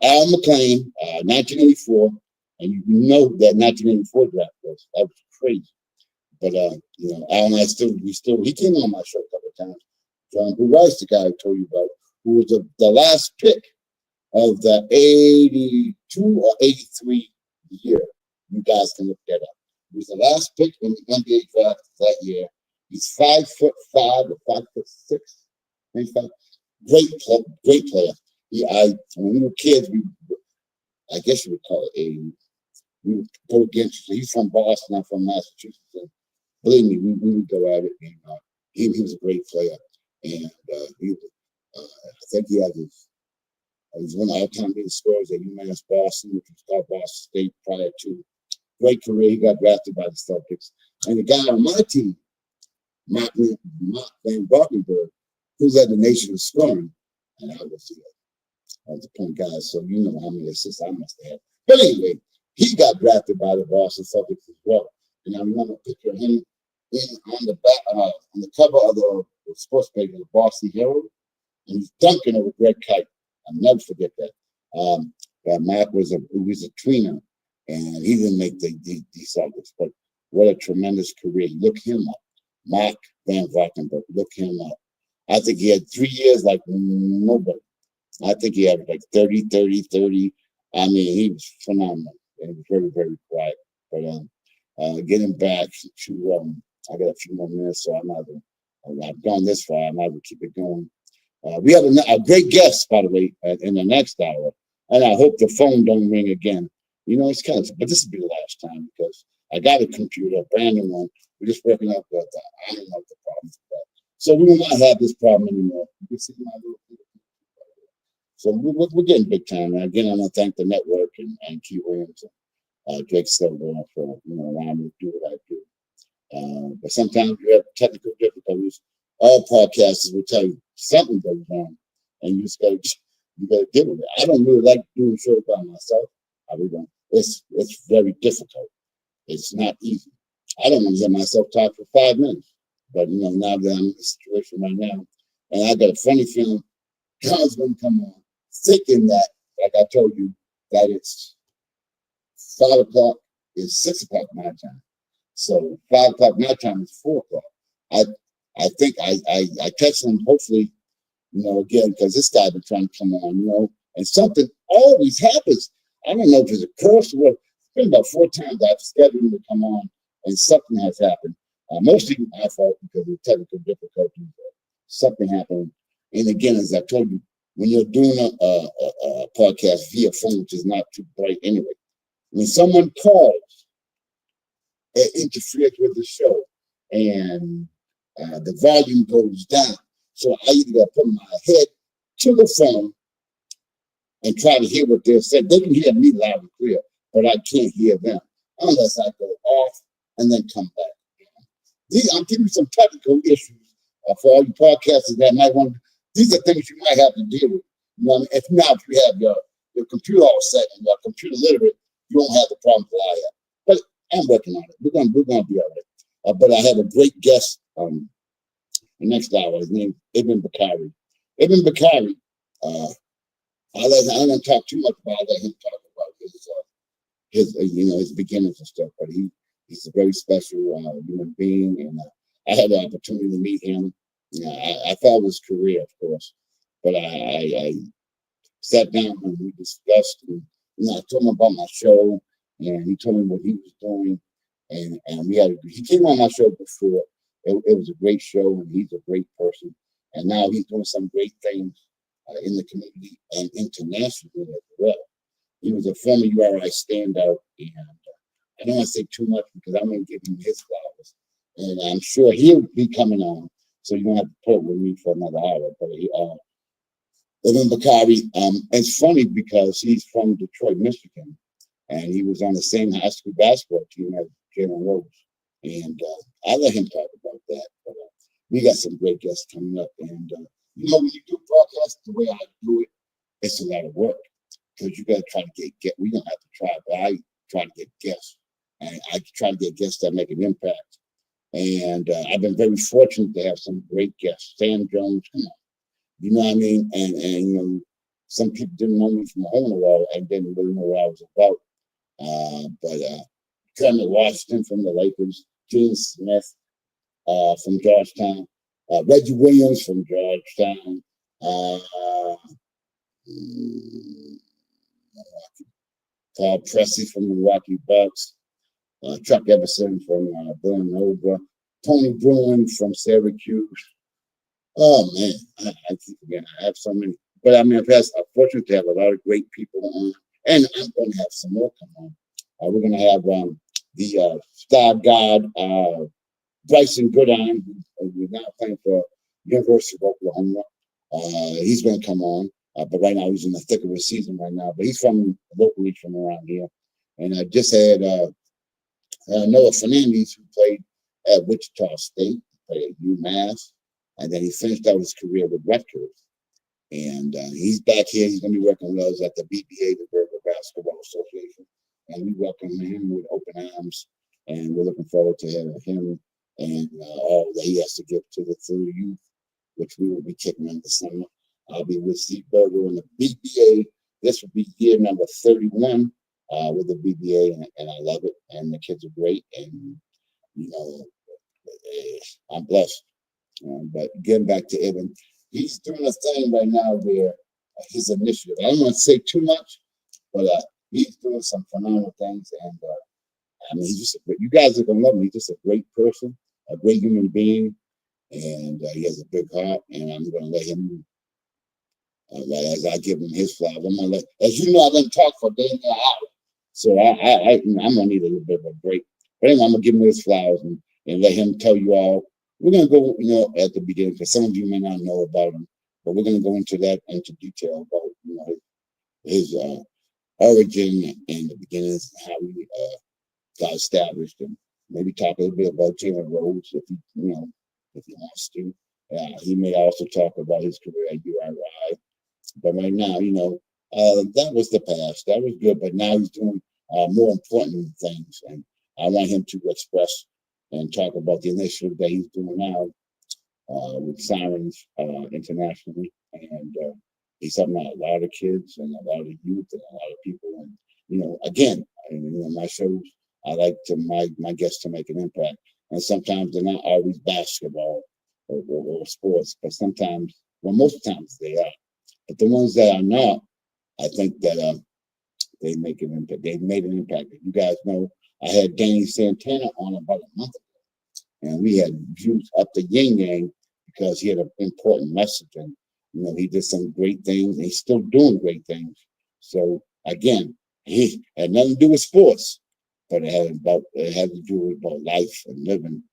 Al McLean, 1984, and you know who that 1984 draft was. That was crazy. But Al and I he came on my show a couple of times. John B. Rice, the guy I told you about, who was the last pick of the 82 or 83 year. You guys can look that up. He was the last pick in the NBA draft that year. He's 5'5" or 5'6", maybe 5. Great player. When we were kids, I guess you would call it we would go against. He's from Boston, I'm from Massachusetts. And believe me, we would go at it. And he was a great player, and I think he had was one of the all-time leading scorers at UMass Boston, which was called Boston State prior to. Great career. He got drafted by the Celtics, and the guy on my team, Mark Van Barkenberg, who led the nation in scoring, and I was the point guy, so you know how many assists I must have had. But anyway, he got drafted by the Boston Celtics as well. And I remember a picture of him on the back, on the cover of the sports page of the Boston Herald, and he's dunking over Greg Kite. I'll never forget that. But Mark was a tweener, and he didn't make the Celtics. But what a tremendous career! Look him up, Mark Van Valkenburg. Look him up. I think he had 3 years like nobody. I think he had like 30. I mean, he was phenomenal. And he was very, very quiet. But getting back to, I got a few more minutes, so I've gone this far. I might as well keep it going. We have a great guest, by the way, in the next hour. And I hope the phone don't ring again. You know, it's kind of, but this will be the last time because I got a computer, a brand new one. We're just working out the iron out the problems with that. So we will not have this problem anymore. You can see my little. So we're getting big time. And again, I want to thank the network and Key Williams and Jake Silver for allowing me to do what I do. But sometimes you have technical difficulties. All podcasters will tell you something goes wrong, and you just gotta deal with it. I don't really like doing shows by myself. I really don't. It's very difficult. It's not easy. I don't want to hear myself talk for 5 minutes. But now that I'm in this situation right now, and I got a funny feeling John's going to come on, thinking that, like I told you, that it's 5 o'clock is 6 o'clock my time. So 5 o'clock my time is 4 o'clock. I think I text him, hopefully, again, because this guy been trying to come on, and something always happens. I don't know if it's a curse or what. It's been about 4 times I've scheduled him to come on, and something has happened. Mostly my fault because of technical difficulties. Something happened. And again, as I told you, when you're doing a podcast via phone, which is not too bright anyway, when someone calls, it interferes with the show, and the volume goes down. So I either got to put my head to the phone and try to hear what they're saying. They can hear me loud and clear, but I can't hear them unless I go off and then come back. I'm giving you some technical issues for all you podcasters that might want. These are things you might have to deal with. If you have your computer all set and you're computer literate, you won't have the problems that I have. But I'm working on it. We're gonna be all right. But I have a great guest. The next hour, his name is Ibn Bakari. Ibn Bakari. I don't want to talk too much about it. Let him talk about his beginnings and stuff. But he's a very special human being, and I had the opportunity to meet him. I followed his career, of course, but I sat down and we discussed. And, I told him about my show, and he told me what he was doing, and he came on my show before. It was a great show, and he's a great person. And now he's doing some great things in the community and internationally as well. He was a former URI standout, and I don't want to say too much because I'm going to give him his flowers. And I'm sure he'll be coming on, so you don't have to put it with me for another hour. But Ibn Bakari, it's funny because he's from Detroit, Michigan, and he was on the same high school basketball team as Jalen Rose. And I'll let him talk about that. But we got some great guests coming up. And, when you do podcasts the way I do it, it's a lot of work because you got to try to get, we don't have to try, but I try to get guests. And I try to get guests that make an impact And I've been very fortunate to have some great guests. Sam Jones, come on, you know what I mean? And you know, some people didn't know me from a hole in the wall and didn't really know what I was about. But Kermit Washington from the Lakers, Gene Smith from Georgetown, Reggie Williams from Georgetown, Paul Pressey from the Milwaukee Bucks, Chuck Everson from Villanova, Tony Bruin from Syracuse. Oh man, I keep forgetting. I have so many, but I mean, I'm fortunate to have a lot of great people on, and I'm going to have some more come on. We're going to have the Star God Bryson Goodine, who's now playing for University of Oklahoma. He's going to come on, but right now he's in the thick of his season right now. But he's from locally from around here, and I just had Noah Fernandez, who played at Wichita State, played at UMass, and then he finished out his career with Rutgers. And he's back here. He's going to be working with us at the BBA, the Bedford Basketball Association, and we welcome him with open arms. And we're looking forward to having him and all that he has to give to the through youth, which we will be kicking in the summer. I'll be with Steve Berger in the BBA. This will be year number 31 with the BBA, and I love it. And the kids are great, and you know, I'm blessed. But getting back to Evan, he's doing a thing right now where his initiative. I don't want to say too much, but he's doing some phenomenal things, and I mean, he's just you guys are gonna love him. He's just a great person, a great human being, and he has a big heart. And I'm gonna let him, as I give him his flowers, I'm gonna let, as you know, I didn't talk for a day and an hour, so I'm gonna need a little bit of a break. But anyway, I'm gonna give him his flowers and let him tell you all. We're gonna go, you know, at the beginning because some of you may not know about him, but we're gonna go into detail about, you know, his origin and the beginnings, how he got established, and maybe talk a little bit about Jalen Rhodes if he, you know, if he wants to. He may also talk about his career at URI. But right now, you know, that was the past. That was good, but now he's doing more important things, and I want him to express and talk about the initiative that he's doing now with Sirens internationally, and he's helping out a lot of kids and a lot of youth and a lot of people. And you know, again, you know, my shows, I like to my guests to make an impact, and sometimes they're not always basketball or sports, but sometimes, well, most times they are. But the ones that are not, I think that they make an impact. They've made an impact. You guys know I had Danny Santana on about a month ago, and we had views up the yin yang because he had an important message, and you know he did some great things, and he's still doing great things. So again, he had nothing to do with sports, but it had to do with life and living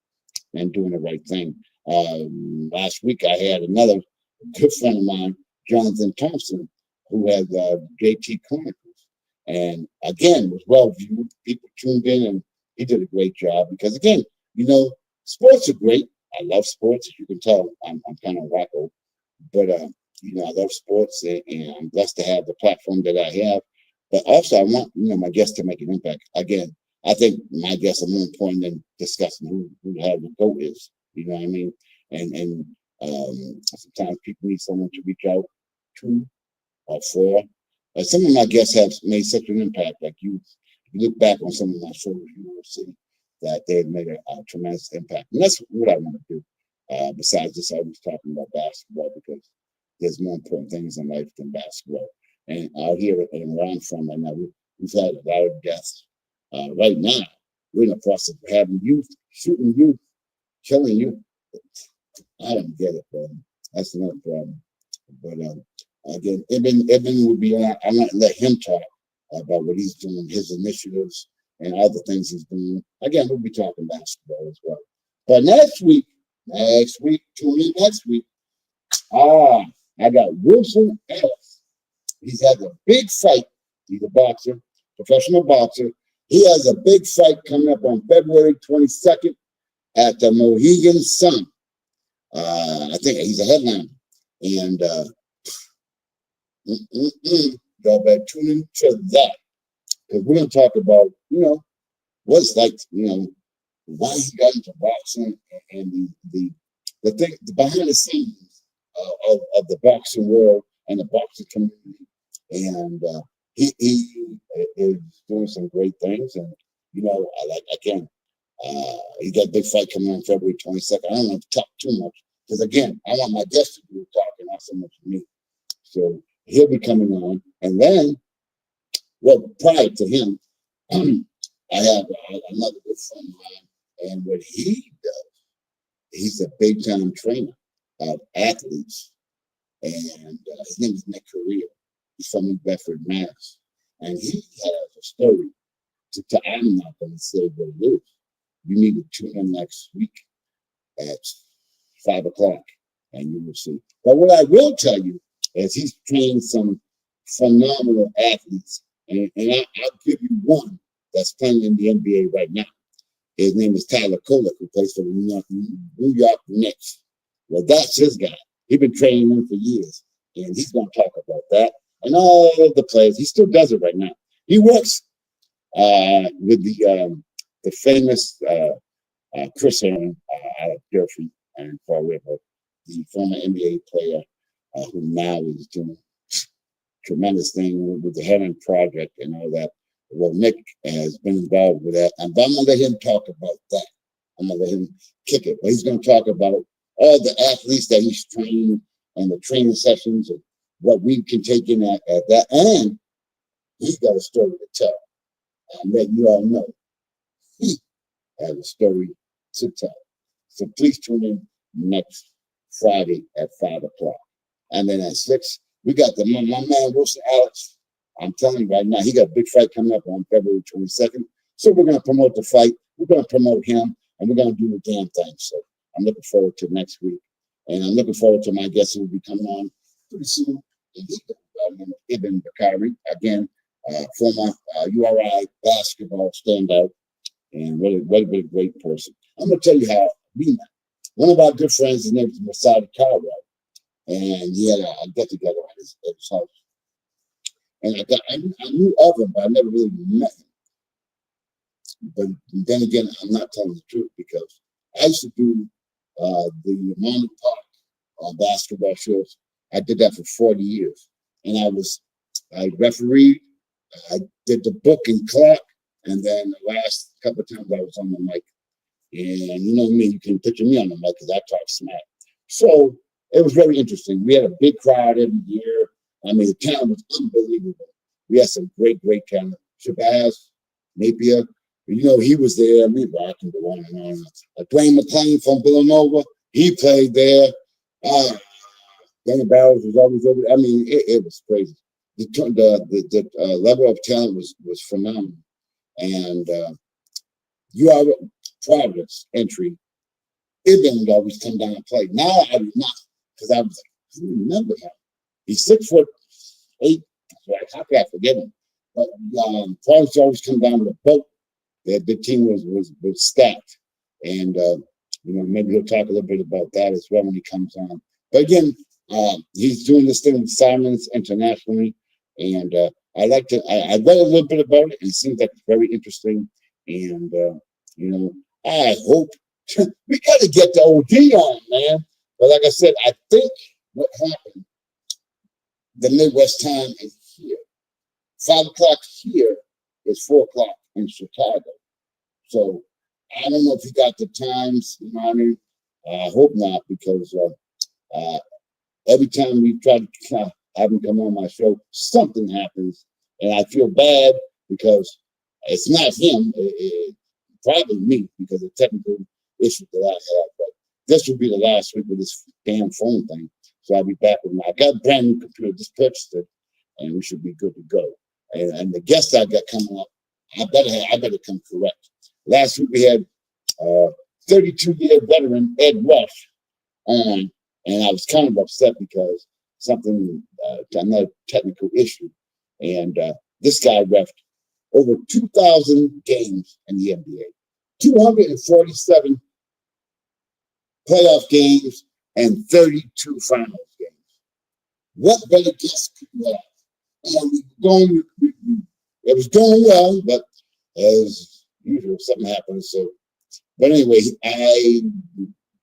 and doing the right thing. Last week I had another good friend of mine, Jonathan Thompson, who had JT Chronicles, and again was well viewed. People tuned in, and he did a great job because again, you know, sports are great. I love sports, as you can tell. I'm kind of wacko, but you know, I love sports, and I'm blessed to have the platform that I have. But also, I want, you know, my guests to make an impact. Again, I think my guests are more important than discussing who the GOAT is. You know what I mean? And sometimes people need someone to reach out to or for. Some of my guests have made such an impact. Like you look back on some of my shows, you will see that they've made a tremendous impact. And that's what I want to do. Besides just always talking about basketball, because there's more important things in life than basketball. And out here and where I'm from right now, we've had a lot of deaths. Right now, we're in the process of having youth, shooting youth, killing youth. I don't get it, bro. That's another problem. But again, Eben would be on. I want to let him talk about what he's doing, his initiatives, and other things he's doing. Again, we'll be talking basketball as well. But next week, tune in next week. I got Wilson Ellis. He's had a big fight. He's a boxer, professional boxer. He has a big fight coming up on February 22nd at the Mohegan Sun. I think he's a headliner. And y'all better tune into that. Because we're going to talk about, you know, what it's like, you know, why he got into boxing and the thing the behind the scenes of the boxing world and the boxing community. And he is doing some great things. And I like again. He got a big fight coming on February 22nd. I don't want to talk too much because again, I want my guests to do the talking, not so much me. So he'll be coming on, and then, well, prior to him, I have another good friend of mine, and what he does, he's a big time trainer of athletes, and his name is Nick Correa. He's from Bedford, Mass, and he has a story. I'm not going to say what it is. You need to tune in next week at 5 o'clock, and you will see. But what I will tell you is he's trained some phenomenal athletes, and I'll give you one that's playing in the NBA right now. His name is Tyler Kolek, who plays for the New York Knicks. Well, that's his guy. He's been training him for years, and he's going to talk about that and all of the players. He still does it right now. He works with the famous Chris Aaron out of Durfee and Fall River, the former NBA player who now is doing tremendous thing with the Heron Project and all that. Well, Nick has been involved with that, and I'm gonna let him talk about that. I'm gonna let him kick it, but he's gonna talk about all the athletes that he's trained and the training sessions and what we can take in at that. And he's got a story to tell. I'm letting you all know he has a story to tell. So please tune in next Friday at 5 o'clock. And then at 6, we got my man Wilson Alex. I'm telling you right now, he got a big fight coming up on February 22nd. So we're going to promote the fight. We're going to promote him, and we're going to do the damn thing. So I'm looking forward to next week. And I'm looking forward to my guest who will be coming on pretty soon. And he's Ibn Bakari, again, former URI basketball standout. And what a great person. I'm going to tell you how we met. One of our good friends, his name is Masadi Carwell, and he had a get-together at his house. And I knew of him, but I never really met him. But then again, I'm not telling the truth because I used to do the Monmouth Park basketball shows. I did that for 40 years. And I refereed, I did the book and clock, and then the last couple of times I was on the mic. And you know me, you can picture me on the mic because I talk smack. So it was very interesting. We had a big crowd every year. I mean, the talent was unbelievable. We had some great talent. Shabazz, Napier, he was there. I can go on and on. Dwayne McClain from Villanova, he played there. Danny Barrows was always over there. I mean, it was crazy. The level of talent was phenomenal. And you are Providence entry. Ibn would always come down and play. Now I do not, because I was like, I remember him. He's 6'8". How could I forget him? But Providence always come down with a boat. The team was stacked, and maybe he'll talk a little bit about that as well when he comes on. But again, he's doing this thing with Simons internationally, and I read a little bit about it, and it seems like it's very interesting. And I hope we got to get the OD on, man. But like I said, I think what happened, the Midwest time is here. 5 o'clock here is 4 o'clock in Chicago. So I don't know if he got the times, you know what I mean? I hope not, because every time we try to have him come on my show, something happens. And I feel bad because it's not him, probably me, because of technical issues that I have. But this will be the last week with this damn phone thing. So I'll be back with I got a brand new computer, just purchased it, and we should be good to go. And the guest I got coming up, I better come correct. Last week we had 32-year veteran Ed Rush on, and I was kind of upset because another technical issue. And this guy reffed over 2,000 games in the NBA, 247 playoff games, and 32 finals games. What better guest could you have? And it was going well, but as usual, something happened. So But anyway, I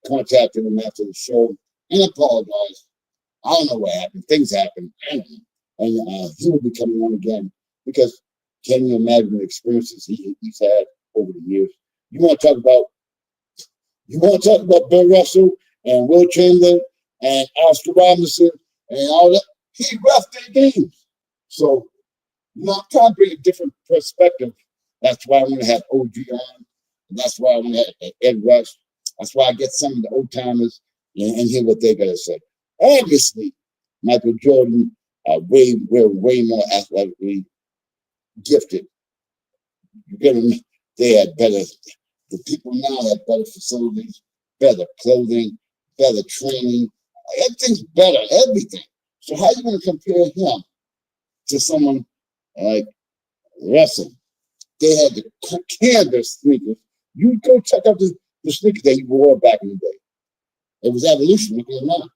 contacted him after the show and apologized. I don't know what happened. Things happened. I don't know. And he will be coming on again because can you imagine the experiences he's had over the years? You want to talk about Bill Russell and Will Chamberlain and Oscar Robinson and all that. He roughed their games. So, I'm trying to bring a different perspective. That's why I want to have OG on. That's why I want to have Ed Rush. That's why I get some of the old timers and hear what they got to say. Obviously, Michael Jordan we're way more athletically gifted. You get them, they had better. The people now have better facilities, better clothing, better training. Everything's better, everything. So how are you going to compare him to someone like Russell? They had the canvas sneakers. You go check out the sneakers that he wore back in the day. It was evolution. Look at it now.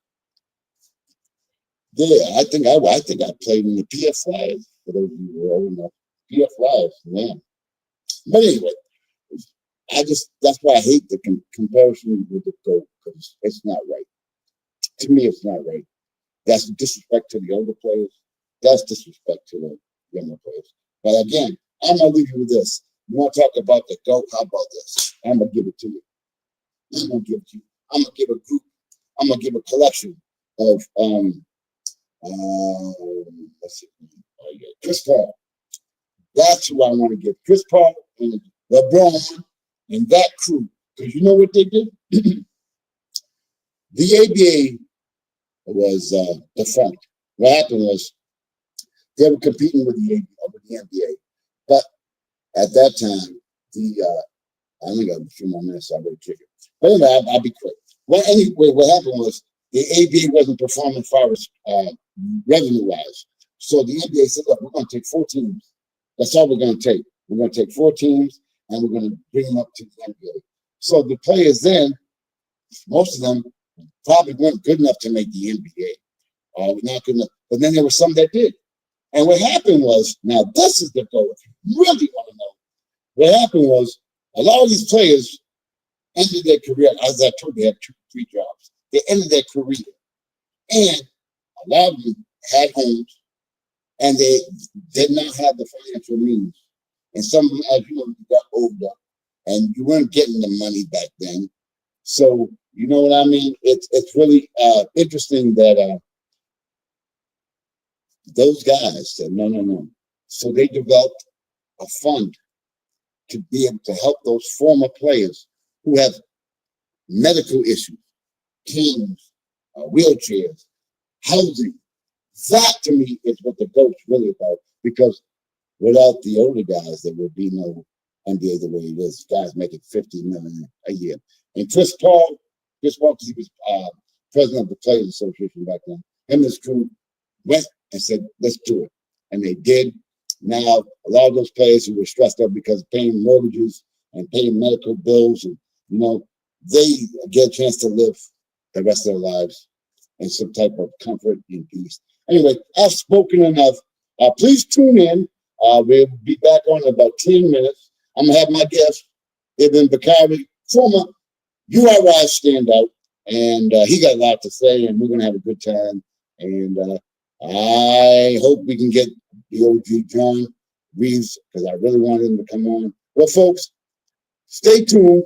Yeah, I think I played in the PF Flyers for those of you who are old enough. PF Flyers, man. But anyway, that's why I hate the comparison with the GOAT, because it's not right. To me, it's not right. That's disrespect to the older players. That's disrespect to the younger players. But again, I'm gonna leave you with this. You want to talk about the GOAT? How about this? I'm gonna give it to you. I'm gonna give it to you. I'm gonna give a group. I'm gonna give a collection of let's see, Chris Paul. That's who I want to give. Chris Paul and LeBron and that crew. Because you know what they did? The ABA was defunct. What happened was they were competing with the NBA. But at that time, I only got a few more minutes, so I better check it. But anyway, I'll be quick. Well, anyway, what happened was the ABA wasn't performing as far as revenue-wise. So the NBA said, look, we're going to take 4 teams. That's all we're going to take. We're going to take 4 teams, and we're going to bring them up to the NBA. So the players then, most of them probably weren't good enough to make the NBA. Not good enough. But then there were some that did. And what happened was, now this is the goal. If you really want to know, what happened was a lot of these players ended their career. As I told you, they had 2 or 3 jobs. They ended their career. And a lot of them had homes, and they did not have the financial means. And some of them, as you know, you got older, and you weren't getting the money back then. So, you know what I mean? It's really interesting that those guys said, no. So they developed a fund to be able to help those former players who have medical issues, canes, wheelchairs, housing. That to me is what the GOAT's really about, because without the older guys, there would be no NBA the way it is. Guys making $50 million a year. And Chris Paul, because he was president of the Players Association back then, him and his crew went and said, let's do it. And they did. Now, a lot of those players who were stressed out because of paying mortgages and paying medical bills, and they get a chance to live the rest of their lives in some type of comfort and peace. Anyway, I've spoken enough. Please tune in. We'll be back on in about 10 minutes. I'm going to have my guest, Ibn Bakari, former URI standout, and he got a lot to say, and we're going to have a good time. And I hope we can get the OG John Reeves, because I really want him to come on. Well, folks, stay tuned.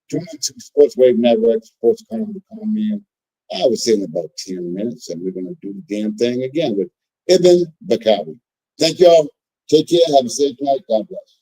Tune into Sports Wave Network, Sports Conn Man. I would say in about 10 minutes, and we're going to do the damn thing again with Ibn Bakari. Thank y'all. Take care. Have a safe night. God bless.